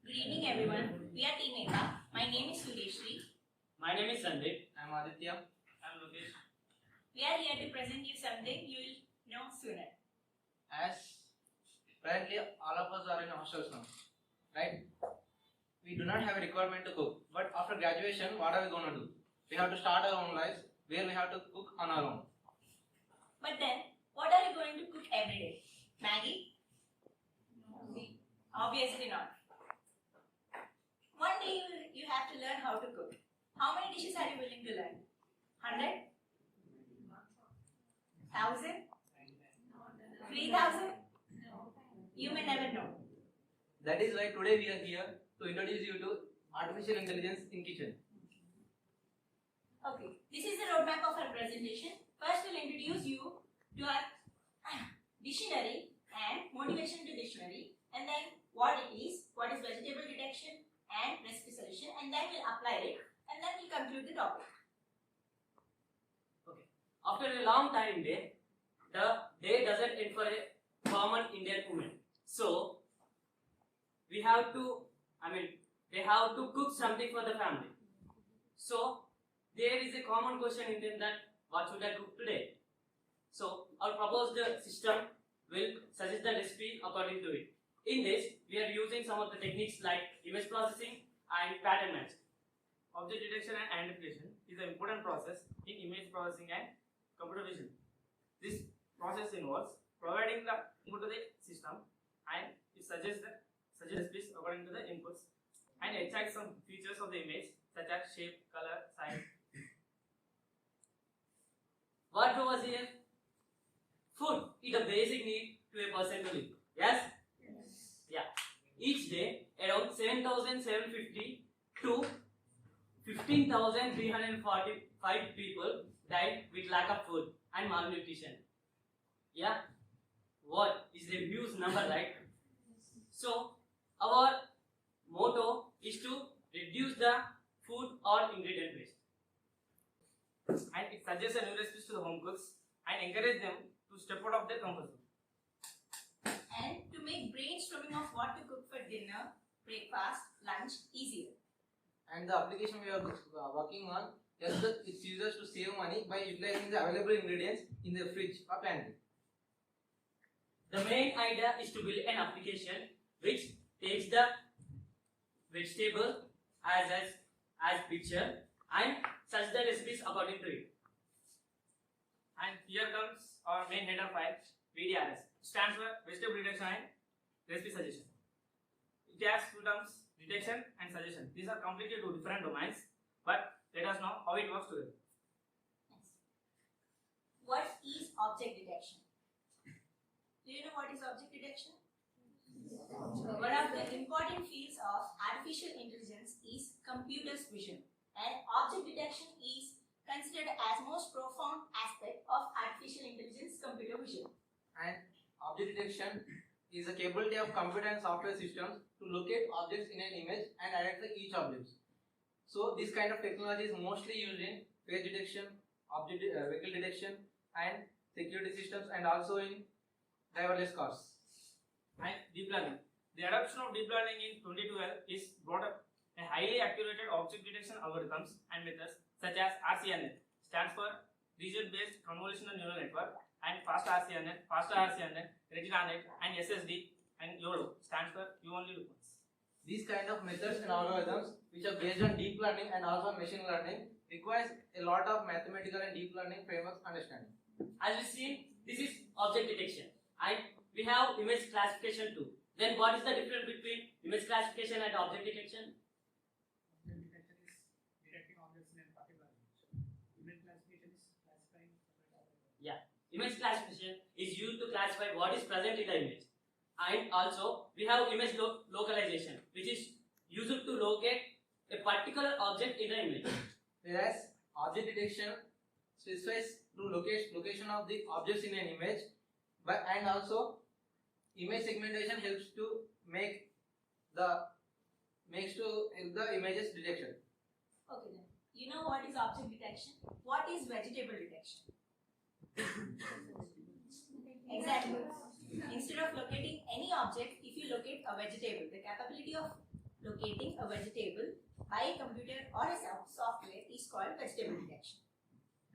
Good evening everyone. We are Team APHA. My name is Sureshri. My name is Sandeep. I am Aditya. I am Lokesh. We are here to present you something you will know sooner. As currently all of us are in hostels now, right? We do not have a requirement to cook. But after graduation, what are we going to do? We have to start our own lives where we have to cook on our own. But then, what are you going to cook every day? Maggie? No. Obviously not. One day you have to learn how to cook. How many dishes are you willing to learn? 100? 1,000? 3,000? You may never know. That is why today we are here to introduce you to artificial intelligence in kitchen. Okay, this is the roadmap of our presentation. First, we'll introduce you to our dictionary and motivation to dictionary, and then what it is, what is vegetable detection and recipe solution, and then we'll apply it, and then we'll conclude the topic. Okay. After a long time day, the day doesn't end for a common Indian woman. So we have to, they have to cook something for the family. So there is a common question in them that what should I cook today? So our proposed system will suggest the recipe according to it. In this, we are using some of the techniques like image processing and pattern matching. Object detection and identification is an important process in image processing and computer vision. This process involves providing the input to the system, and it suggests recipes according to the inputs, and extracts some features of the image such as shape, color, size. What was here? Food is a basic need to a person to live. Yes? Yes. Yeah. Each day, around 7,750 to 15,345 people died with lack of food and malnutrition. Yeah? What is the huge number, right? So, our motto is to reduce the food or ingredient waste. And it suggests a new recipes to the home cooks and encourage them to step out of their comfort zone. And to make brainstorming of what to cook for dinner, breakfast, lunch easier. And the application we are working on helps its users to save money by utilizing the available ingredients in the fridge or pantry. The main idea is to build an application which takes the vegetable as picture and search the recipes according to it. And here comes our main header file, VDRS. Stands for Vegetable Detection and Recipe Suggestion. It has two terms, detection and suggestion. These are completely two different domains, but let us know how it works together. Next. What is object detection? Do you know what is object detection? One of the important fields of artificial intelligence is computer vision, and object detection is considered as most profound aspect of artificial intelligence computer vision. And object detection is the capability of computer and software systems to locate objects in an image and identify each object. So this kind of technology is mostly used in face detection, vehicle detection, and security systems, and also in driverless cars. And deep learning. The adoption of deep learning in 2012 is brought up a highly accurate object detection algorithms and methods such as RCNN, stands for Region-Based Convolutional Neural Network, and faster RCNN, RetinaNet, and SSD, and YOLO, stands for You Only Look Once. These kind of methods and algorithms, which are based on deep learning and also machine learning, requires a lot of mathematical and deep learning frameworks understanding. As we see, this is object detection, and we have image classification too. Then what is the difference between image classification and object detection? Object detection is detecting objects in a particular image. Image classification is classifying separate objects. Yeah, image classification is used to classify what is present in the image. And also, we have image localization, which is used to locate a particular object in the image. Whereas object detection specifies to location of the objects in an image, and also image segmentation helps to make the images detection. Okay then. You know what is object detection? What is vegetable detection? Exactly. Instead of locating any object, if you locate a vegetable, the capability of locating a vegetable by a computer or a software is called vegetable detection.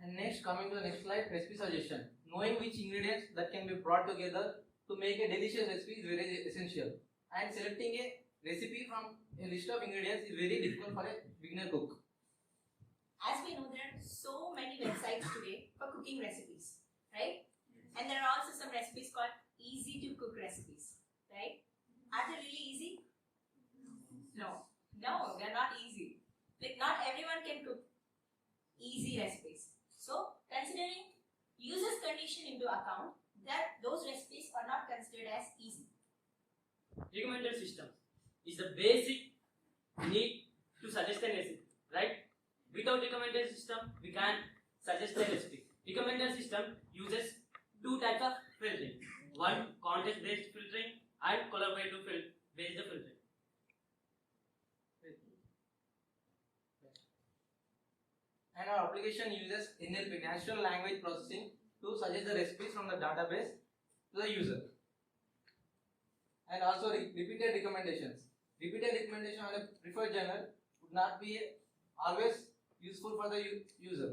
And next, coming to the next slide, recipe suggestion. Knowing which ingredients that can be brought together to make a delicious recipe is very essential. And selecting a recipe from a list of ingredients is very difficult for a beginner cook. As we know, there are so many websites today for cooking recipes, right? And there are also some recipes called easy to cook recipes, right? Are they really easy? No, they're not easy. Like, not everyone can cook easy recipes. So, considering users' condition into account, that those recipes are not considered as easy. Recommended system is the basic need to suggest a recipe, right? Without recommended system, we can suggest a recipe. Recommended system uses two types of filtering. One, context-based filtering, and collaborative based filtering. And our application uses NLP, natural language processing, to suggest the recipes from the database to the user. And also repeated recommendations. Repeated recommendation on a preferred genre would not be always useful for the user.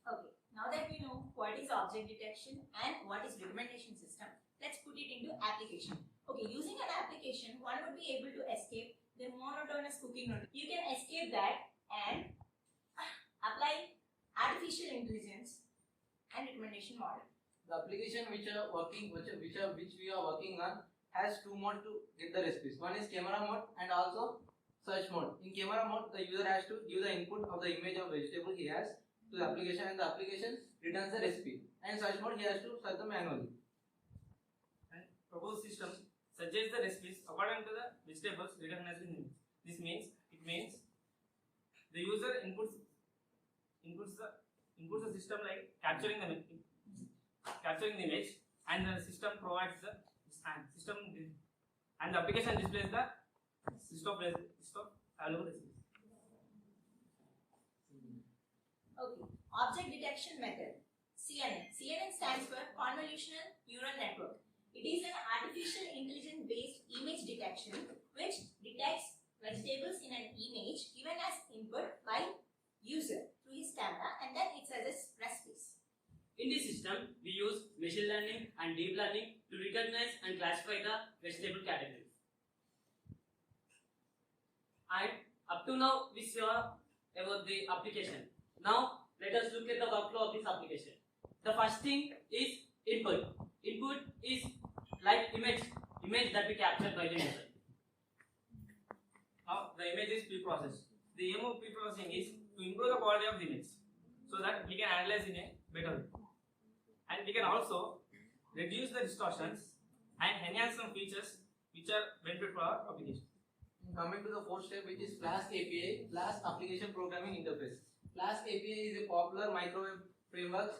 Okay, now that we know what is object detection and what is recommendation system, let's put it into application. Okay, using an application, one would be able to escape the monotonous cooking routine. You can escape that and apply artificial intelligence and recommendation model. The application which we are working on has two modes to get the recipes. One is camera mode and also search mode. In camera mode, the user has to give the input of the image of vegetable he has to the application, and the application returns the recipe. And search mode, he has to search them manually. And proposed system suggests the recipes according to the vegetables recognized in image. This means the user inputs the system like capturing the image, and the system provides the system, and the application displays the list of available recipes. Okay, object detection method, CNN. CNN stands for Convolutional Neural Network. It is an artificial intelligence based image detection which detects vegetables in an image given as input by user through his camera, and then it suggests recipes. In this system, we use machine learning and deep learning to recognize and classify the vegetable categories. And up to now, we saw about the application. Now, let us look at the workflow of this application. The first thing is input. Input is like image that we captured by the user. Now, the image is pre-processed. The aim of pre-processing is to improve the quality of the image so that we can analyze in a better way. And we can also reduce the distortions and enhance some features which are benefit for our application. Coming to the fourth step, which is Flask API, Flask Application Programming Interface. Flask API is a popular microwave framework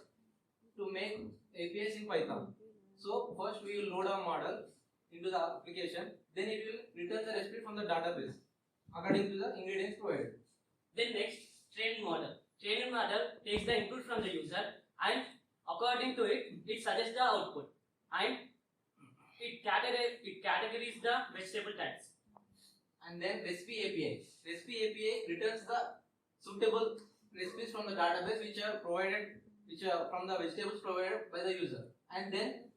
to make APIs in Python. So first we will load our model into the application, then it will return the recipe from the database according to the ingredients provided. Then next, training model. Training model takes the input from the user and according to it, it suggests the output and it categorizes the vegetable types. And then Recipe API. Recipe API returns the suitable recipes from the database which are from the vegetables provided by the user. And then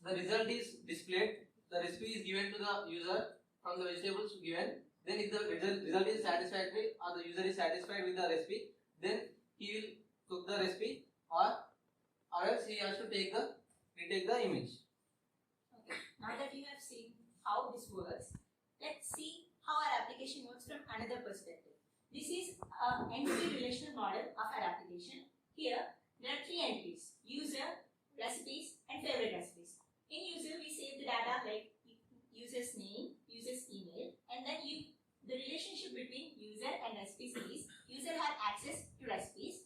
the result is displayed. The recipe is given to the user from the vegetables given. Then if the result is satisfactory or the user is satisfied with the recipe, then he will cook the recipe or else he has to retake the image. Okay, now that you have seen how this works, let's see how our application works from another perspective. This is an entity relational model of our application. Here, there are three entries: user, recipes, and favorite recipes. In user, we save the data like user's name, user's email, and then the relationship between user and recipes is user has access to recipes.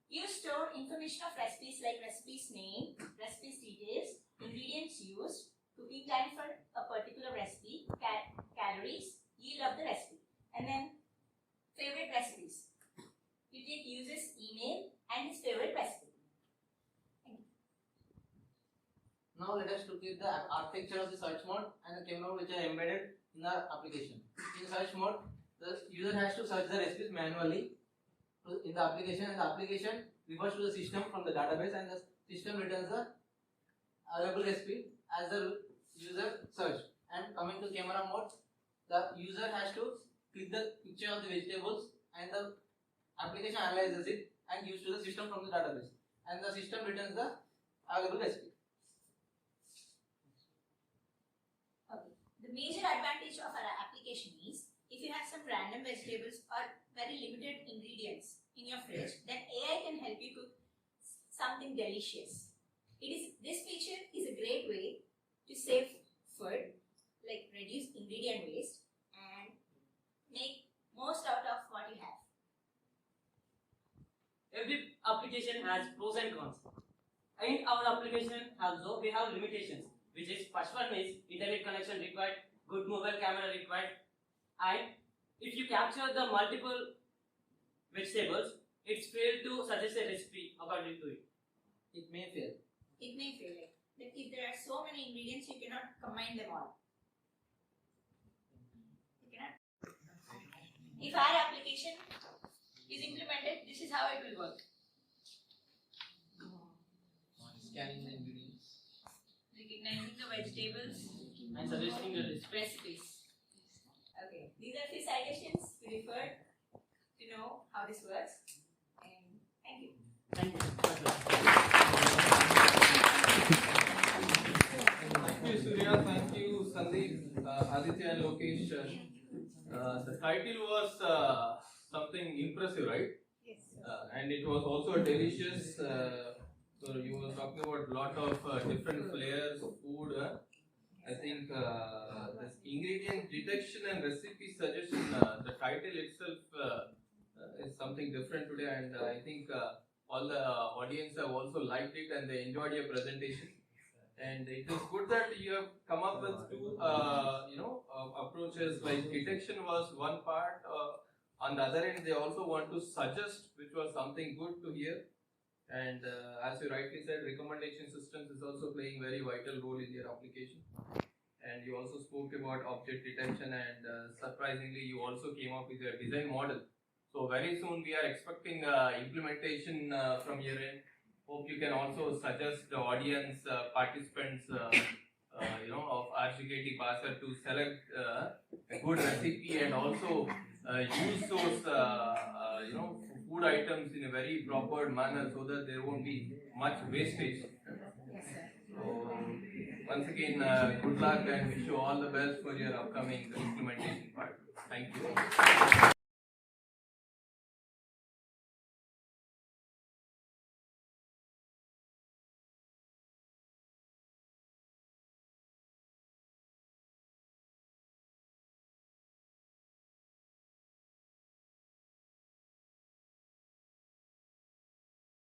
You store information of recipes like recipe's name, recipe's details, ingredients used, cooking time for a particular recipe, calories, yield of the recipe, and then favorite recipes. You take user's email and his favorite recipe. Now let us look at the architecture of the search mode and the camera which are embedded in the application. In search mode, the user has to search the recipes manually in the application, and the application refers to the system from the database, and the system returns the available recipe as the user search. And coming to camera mode, the user has to click the picture of the vegetables, and the application analyzes it and gives to the system from the database, and the system returns the available recipe. Okay. The major advantage of our application is if you have some random vegetables or very limited ingredients in your fridge, then AI can help you cook something delicious. This feature is a great way to save food, like reduce ingredient waste and make most out of what you have. Every application has pros and cons. In our application also we have limitations, which is first one is internet connection required, good mobile camera required, and if you capture the multiple vegetables, it's failed to suggest a recipe according to it. It may fail. It may fail. Like that if there are so many ingredients, you cannot combine them all. You cannot. If our application is implemented, this is how it will work. Scanning the ingredients. Recognizing the vegetables And suggesting the recipe. recipes. Okay, these are the suggestions we referred to know how this works. And thank you. Thank you. Thank you, Surya. Thank you, Sandeep, Aditya, and Lokesh. The title was something impressive, right? Yes. And it was also delicious. So you were talking about a lot of different flavors of food. I think this ingredient detection and recipe suggestion, the title itself is something different today, and I think all the audience have also liked it and they enjoyed your presentation. And it is good that you have come up with two, approaches. Like detection was one part. On the other end, they also want to suggest, which was something good to hear. And as you rightly said, recommendation systems is also playing very vital role in your application. And you also spoke about object detection, and surprisingly, you also came up with a design model. So very soon we are expecting implementation from your end. Hope you can also suggest the audience, participants, of RGKT Basar to select a good recipe, and also use those, food items in a very proper manner so that there won't be much wastage. Yes, sir. So once again, good luck and wish you all the best for your upcoming implementation part. Thank you.